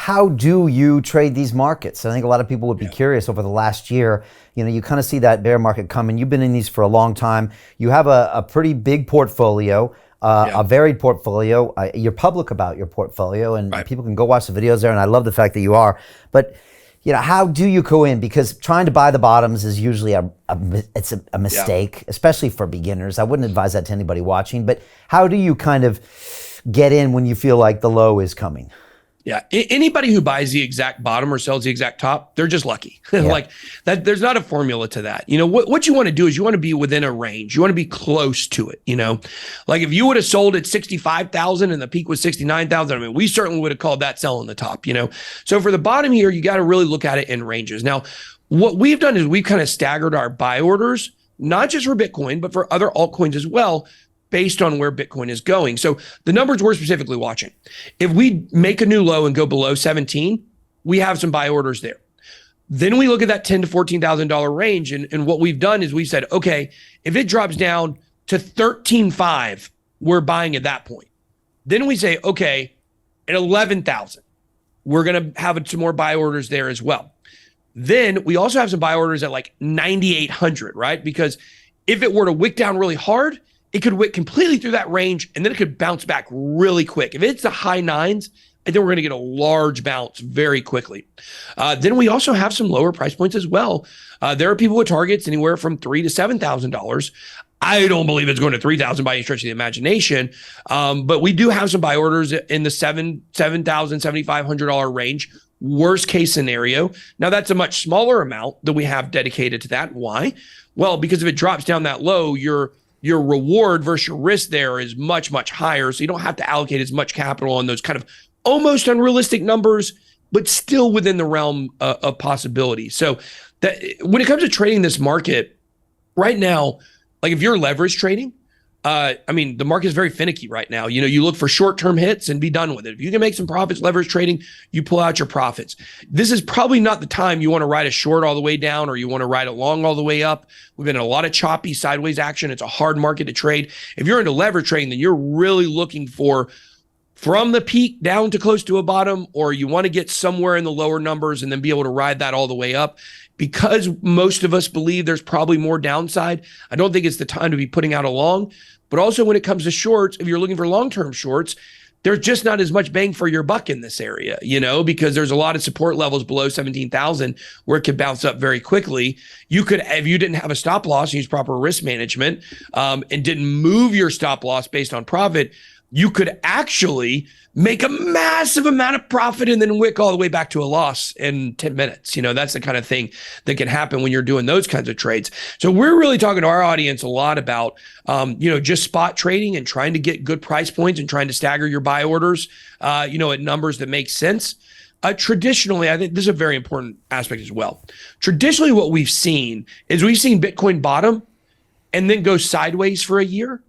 how do you trade these markets? I think a lot of people would be curious over the last year. You kind of see that bear market coming. You've been in these for a long time. You have a pretty big portfolio, a varied portfolio. You're public about your portfolio, and people can go watch the videos there. And I love the fact that you are. But how do you go in? Because trying to buy the bottoms is usually a mistake, especially for beginners. I wouldn't advise that to anybody watching. But how do you kind of get in when you feel like the low is coming? Yeah. Anybody who buys the exact bottom or sells the exact top, they're just lucky. Like that, there's not a formula to that. What you want to do is you want to be within a range. You want to be close to it. Like if you would have sold at 65,000 and the peak was 69,000, I mean, we certainly would have called that selling the top, So for the bottom here, you got to really look at it in ranges. Now, what we've done is we've kind of staggered our buy orders, not just for Bitcoin, but for other altcoins as well, based on where Bitcoin is going. So the numbers we're specifically watching, if we make a new low and go below 17, we have some buy orders there. Then we look at that $10,000 to $14,000 range. And what we've done is we've said, okay, if it drops down to 13.5, we're buying at that point. Then we say, okay, at 11,000, we're going to have some more buy orders there as well. Then we also have some buy orders at like 9,800, right? Because if it were to wick down really hard, it could wick completely through that range, and then it could bounce back really quick. If it's the high nines, I think we're going to get a large bounce very quickly. Then we also have some lower price points as well. There are people with targets anywhere from $3,000 to $7,000. I don't believe it's going to 3,000 by any stretch of the imagination, but we do have some buy orders in the $7,000, $7,500 range. Worst case scenario. Now that's a much smaller amount that we have dedicated to that. Why? Well, because if it drops down that low, your reward versus your risk there is much, much higher. So you don't have to allocate as much capital on those kind of almost unrealistic numbers, but still within the realm of possibility. So that when it comes to trading this market right now, like if you're leverage trading, the market is very finicky right now. You look for short-term hits and be done with it. If you can make some profits leverage trading, you pull out your profits. This is probably not the time you want to ride a short all the way down or you want to ride a long all the way up. We've been in a lot of choppy sideways action. It's a hard market to trade. If you're into leverage trading, then you're really looking for from the peak down to close to a bottom, or you want to get somewhere in the lower numbers and then be able to ride that all the way up. Because most of us believe there's probably more downside, I don't think it's the time to be putting out a long. But also when it comes to shorts, if you're looking for long-term shorts, there's just not as much bang for your buck in this area, because there's a lot of support levels below 17,000 where it could bounce up very quickly. You could, if you didn't have a stop loss, use proper risk management, and didn't move your stop loss based on profit, you could actually make a massive amount of profit and then wick all the way back to a loss in 10 minutes. That's the kind of thing that can happen when you're doing those kinds of trades. So we're really talking to our audience a lot about, just spot trading and trying to get good price points and trying to stagger your buy orders, at numbers that make sense. Traditionally, I think this is a very important aspect as well. Traditionally, what we've seen is Bitcoin bottom and then go sideways for a year.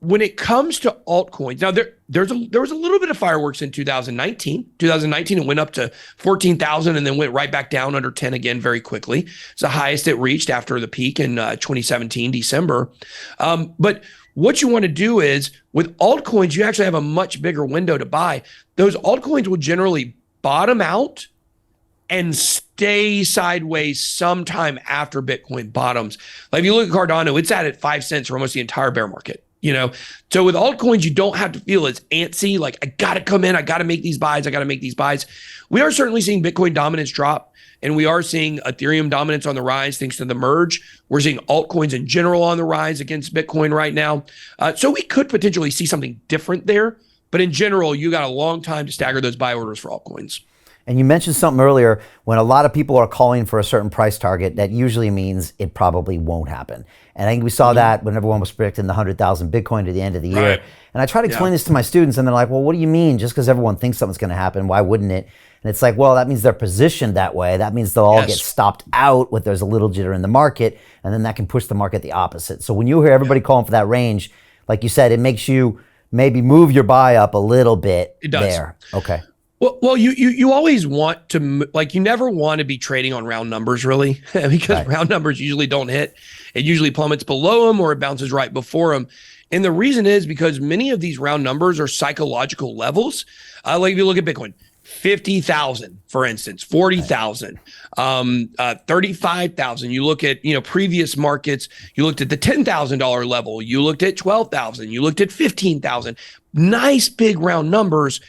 When it comes to altcoins, now there was a little bit of fireworks in 2019. 2019, it went up to 14,000 and then went right back down under 10 again very quickly. It's the highest it reached after the peak in 2017, December. But what you want to do is with altcoins, you actually have a much bigger window to buy. Those altcoins will generally bottom out and stay sideways sometime after Bitcoin bottoms. Like if you look at Cardano, it's at 5 cents for almost the entire bear market. So with altcoins, you don't have to feel as antsy, like I got to come in, I got to make these buys, We are certainly seeing Bitcoin dominance drop, and we are seeing Ethereum dominance on the rise thanks to the merge. We're seeing altcoins in general on the rise against Bitcoin right now. So we could potentially see something different there, but in general, you got a long time to stagger those buy orders for altcoins. And you mentioned something earlier, when a lot of people are calling for a certain price target, that usually means it probably won't happen. And I think we saw that when everyone was predicting the 100,000 Bitcoin to the end of the year. Right. And I try to explain this to my students, and they're like, well, what do you mean? Just because everyone thinks something's going to happen, why wouldn't it? And it's like, well, that means they're positioned that way. That means they'll all get stopped out when there's a little jitter in the market, and then that can push the market the opposite. So when you hear everybody calling for that range, like you said, it makes you maybe move your buy up a little bit. It does. There. Okay. Well, you always want to, you never want to be trading on round numbers, really, because round numbers usually don't hit. It usually plummets below them or it bounces right before them. And the reason is because many of these round numbers are psychological levels. Like if you look at Bitcoin, 50,000, for instance, 40,000, 35,000. You look at, previous markets, you looked at the $10,000 level, you looked at 12,000, you looked at 15,000, nice big round numbers.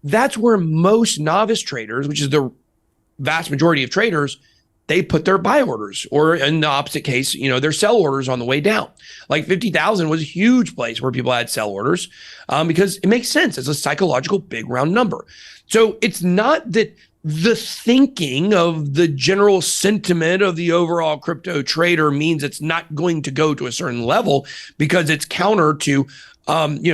That's where most novice traders, which is the vast majority of traders, they put their buy orders, or in the opposite case, their sell orders on the way down. Like 50,000 was a huge place where people had sell orders because it makes sense. It's a psychological big round number. So it's not that the thinking of the general sentiment of the overall crypto trader means it's not going to go to a certain level because it's counter to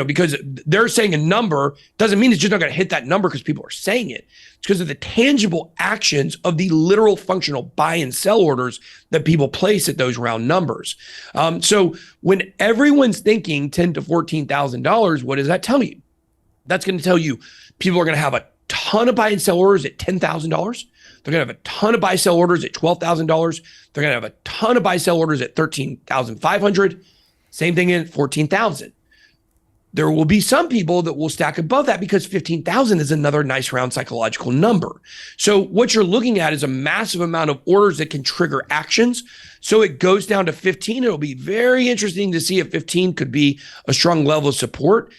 because they're saying a number doesn't mean it's just not going to hit that number because people are saying it. It's because of the tangible actions of the literal functional buy and sell orders that people place at those round numbers. So when everyone's thinking $10,000 to $14,000, what does that tell you? That's going to tell you people are going to have a ton of buy and sell orders at $10,000. They're going to have a ton of buy sell orders at $12,000. They're going to have a ton of buy sell orders at $13,500. Same thing at $14,000. There will be some people that will stack above that because 15,000 is another nice round psychological number. So what you're looking at is a massive amount of orders that can trigger actions. So it goes down to 15. It'll be very interesting to see if 15 could be a strong level of support.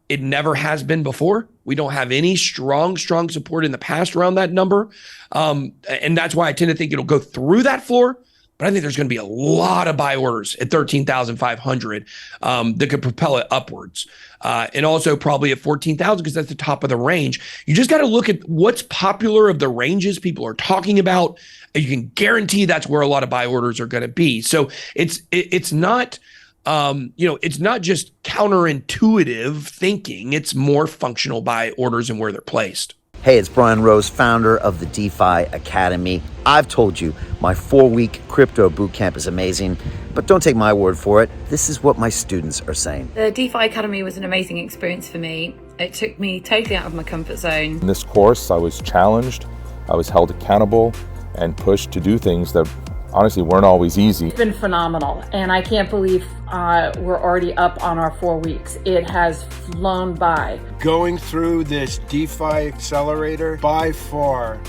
It never has been before. We don't have any strong support in the past around that number. And that's why I tend to think it'll go through that floor. But I think there's going to be a lot of buy orders at 13,500 that could propel it upwards. And also probably at 14,000 because that's the top of the range. You just got to look at what's popular of the ranges people are talking about. And you can guarantee that's where a lot of buy orders are going to be. So it's not it's not just counterintuitive thinking. It's more functional buy orders and where they're placed. Hey, it's Brian Rose, founder of the DeFi Academy. I've told you my 4-week crypto bootcamp is amazing, but don't take my word for it. This is what my students are saying. The DeFi Academy was an amazing experience for me. It took me totally out of my comfort zone. In this course, I was challenged, I was held accountable, and pushed to do things that honestly weren't always easy. It's been phenomenal, and I can't believe we're already up on our 4 weeks. It has flown by. Going through this DeFi accelerator by far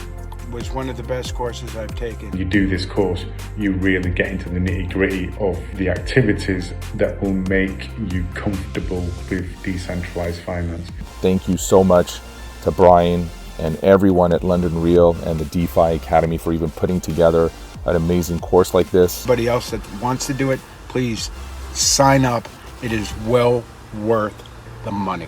was one of the best courses I've taken. You do this course, you really get into the nitty-gritty of the activities that will make you comfortable with decentralized finance. Thank you so much to Brian and everyone at London Real and the DeFi Academy for even putting together an amazing course like this. Anybody else that wants to do it, please sign up. It is well worth the money.